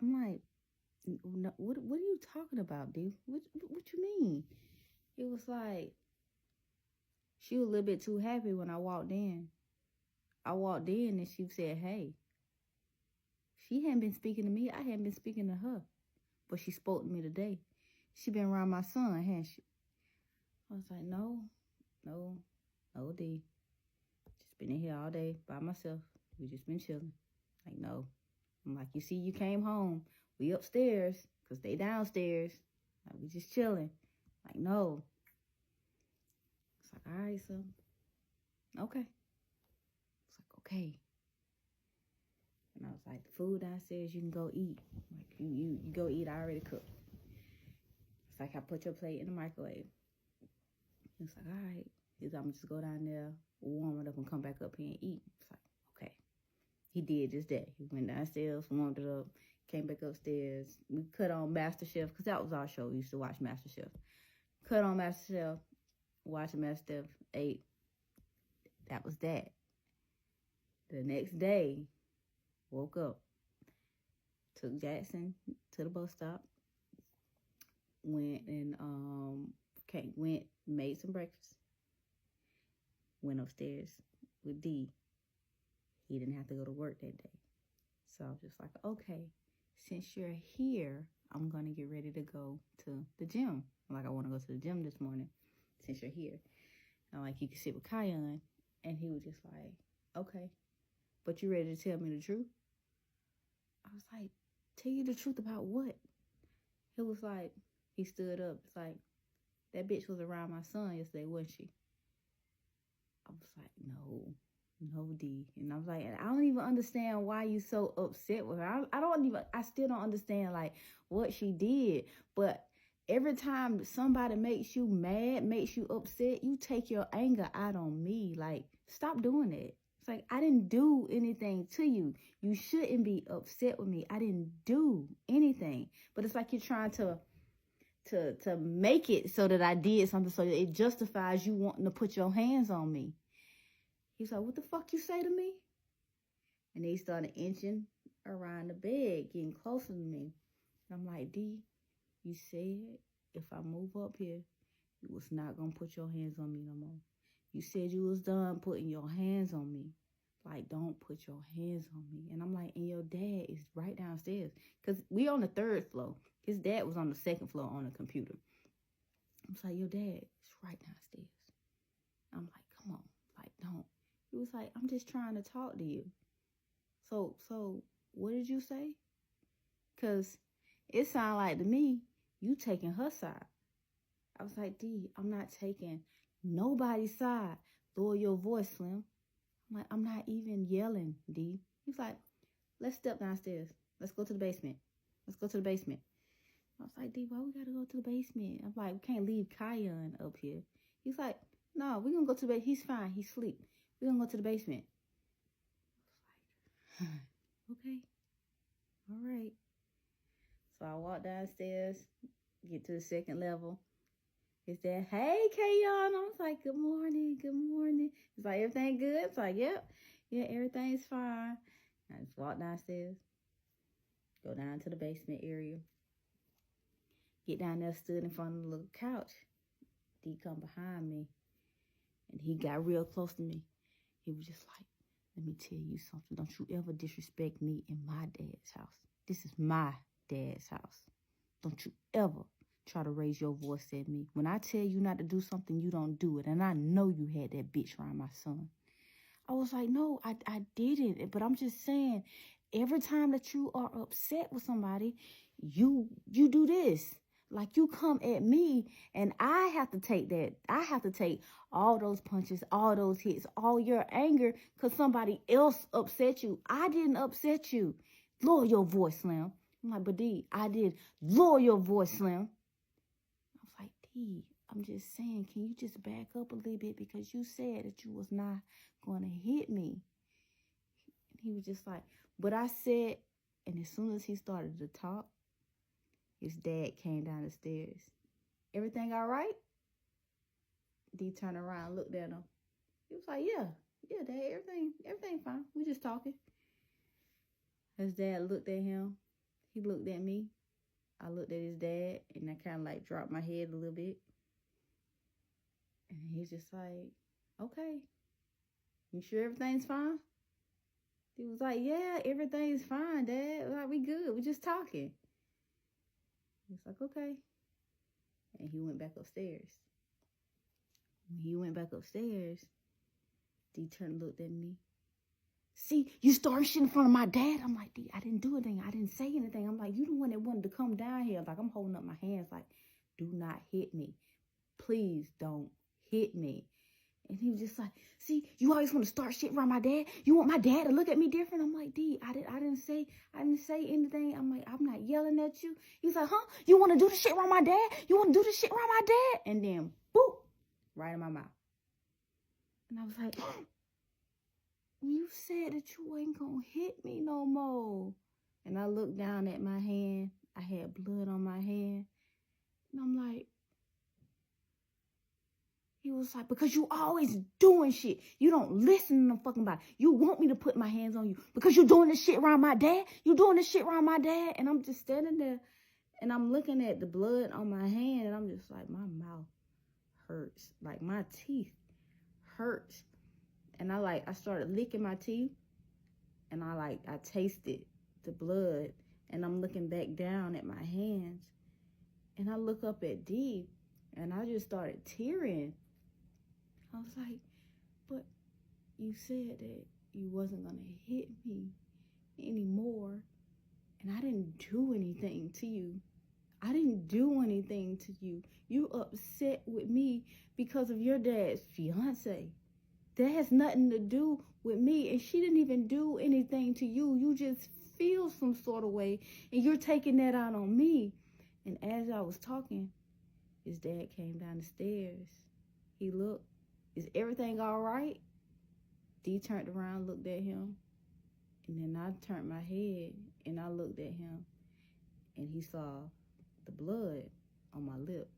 I'm like, no, what are you talking about, D? What you mean? It was like, she was a little bit too happy when I walked in. I walked in and she said, hey. She hadn't been speaking to me. I hadn't been speaking to her. But she spoke to me today. She been around my son, hasn't she? I was like, no, D. Just been in here all day by myself. We just been chilling. Like, no. I'm like, you see, you came home. We upstairs, because they downstairs. Like, we just chilling. Like, no. It's like, all right, so, okay. It's like, okay. And I was like, the food downstairs, you can go eat. Like, you go eat, I already cooked. It's like, I put your plate in the microwave. It's like, all right. He's like, I'm just go down there, warm it up, and come back up here and eat. It's like, okay. He did just that. He went downstairs, warmed it up, came back upstairs. We cut on MasterChef, because that was our show. We used to watch MasterChef. Cut on MasterChef, watching MasterChef, ate. That was that. The next day, woke up, took Jackson to the bus stop, went and made some breakfast, went upstairs with D. He didn't have to go to work that day. So I was just like, okay, since you're here, I'm going to get ready to go to the gym. Like, I want to go to the gym this morning since you're here. And like, you can sit with Kion. And he was just like, okay, but you ready to tell me the truth? I was like, tell you the truth about what? He was like, he stood up. It's like, that bitch was around my son yesterday, wasn't she? I was like, no, D. And I was like, I don't even understand why you so upset with her. I still don't understand, like, what she did. But every time somebody makes you mad, makes you upset, you take your anger out on me. Like, stop doing that. It's like, I didn't do anything to you. You shouldn't be upset with me. I didn't do anything. But it's like you're trying to make it so that I did something, so that it justifies you wanting to put your hands on me. He's like, what the fuck you say to me? And they started inching around the bed, getting closer to me. And I'm like, D, you said if I move up here, you was not going to put your hands on me no more. You said you was done putting your hands on me. Like, don't put your hands on me. And I'm like, and your dad is right downstairs. Because we on the 3rd floor. His dad was on the 2nd floor on the computer. I'm like, your dad is right downstairs. I'm like, come on. Like, don't. He was like, I'm just trying to talk to you. So what did you say? Because it sounded like to me, you taking her side. I was like, D, I'm not taking nobody's side. Lower your voice, Slim. I'm like, I'm not even yelling, D. He's like, let's step downstairs. Let's go to the basement. Let's go to the basement. I was like, D, why we gotta go to the basement? I'm like, we can't leave Kion up here. He's like, no, we're gonna go to the basement. He's fine. He's asleep. We're gonna go to the basement. I was like, okay. All right. So I walk downstairs, get to the 2nd level. His dad, hey, Kayon. I was like, good morning. He's like, everything good? It's like, yep. Yeah, everything's fine. I just walk downstairs, go down to the basement area, get down there, stood in front of the little couch. D come behind me, and he got real close to me. He was just like, let me tell you something. Don't you ever disrespect me in my dad's house. This is my dad's house. Don't you ever try to raise your voice at me. When I tell you not to do something, you don't do it. And I know you had that bitch around my son. I was like, no, I didn't. But I'm just saying, every time that you are upset with somebody, you do this. Like, you come at me, and I have to take that. I have to take all those punches, all those hits, all your anger, because somebody else upset you. I didn't upset you. Lower your voice, Slim. I'm like, but D, I did. Lower your voice, Slim. I was like, D, I'm just saying, can you just back up a little bit, because you said that you was not going to hit me. And he was just like, but I said, and as soon as he started to talk, his dad came down the stairs. Everything all right? D turned around, looked at him. He was like, yeah, Dad, everything fine. We just talking. His dad looked at him. He looked at me. I looked at his dad, and I kind of like dropped my head a little bit. And he's just like, okay, you sure everything's fine? He was like, yeah, everything's fine, Dad. Like, we good. We just talking. He was like, okay. And he went back upstairs. When he went back upstairs, D turned and looked at me. See, you started shit in front of my dad. I'm like, D, I didn't do anything. I didn't say anything. I'm like, you the one that wanted to come down here. Like, I'm holding up my hands like, do not hit me. Please don't hit me. And he was just like, see, you always want to start shit around my dad. You want my dad to look at me different? I'm like, D, I didn't say anything. I'm like, I'm not yelling at you. He's like, huh? You want to do this shit around my dad? You want to do this shit around my dad? And then, boop, right in my mouth. And I was like, you said that you ain't gonna hit me no more. And I looked down at my hand. I had blood on my hand. And I'm like, he was like, because you always doing shit. You don't listen to no fucking body. You want me to put my hands on you because you doing this shit around my dad. You doing this shit around my dad. And I'm just standing there and I'm looking at the blood on my hand and I'm just like, my mouth hurts. Like my teeth hurts. And I started licking my teeth and I tasted the blood and I'm looking back down at my hands and I look up at D and I just started tearing. I was like, but you said that you wasn't going to hit me anymore. And I didn't do anything to you. I didn't do anything to you. You upset with me because of your dad's fiance. That has nothing to do with me. And she didn't even do anything to you. You just feel some sort of way. And you're taking that out on me. And as I was talking, his dad came down the stairs. He looked. Is everything all right? D turned around, looked at him. And then I turned my head and I looked at him. And he saw the blood on my lip.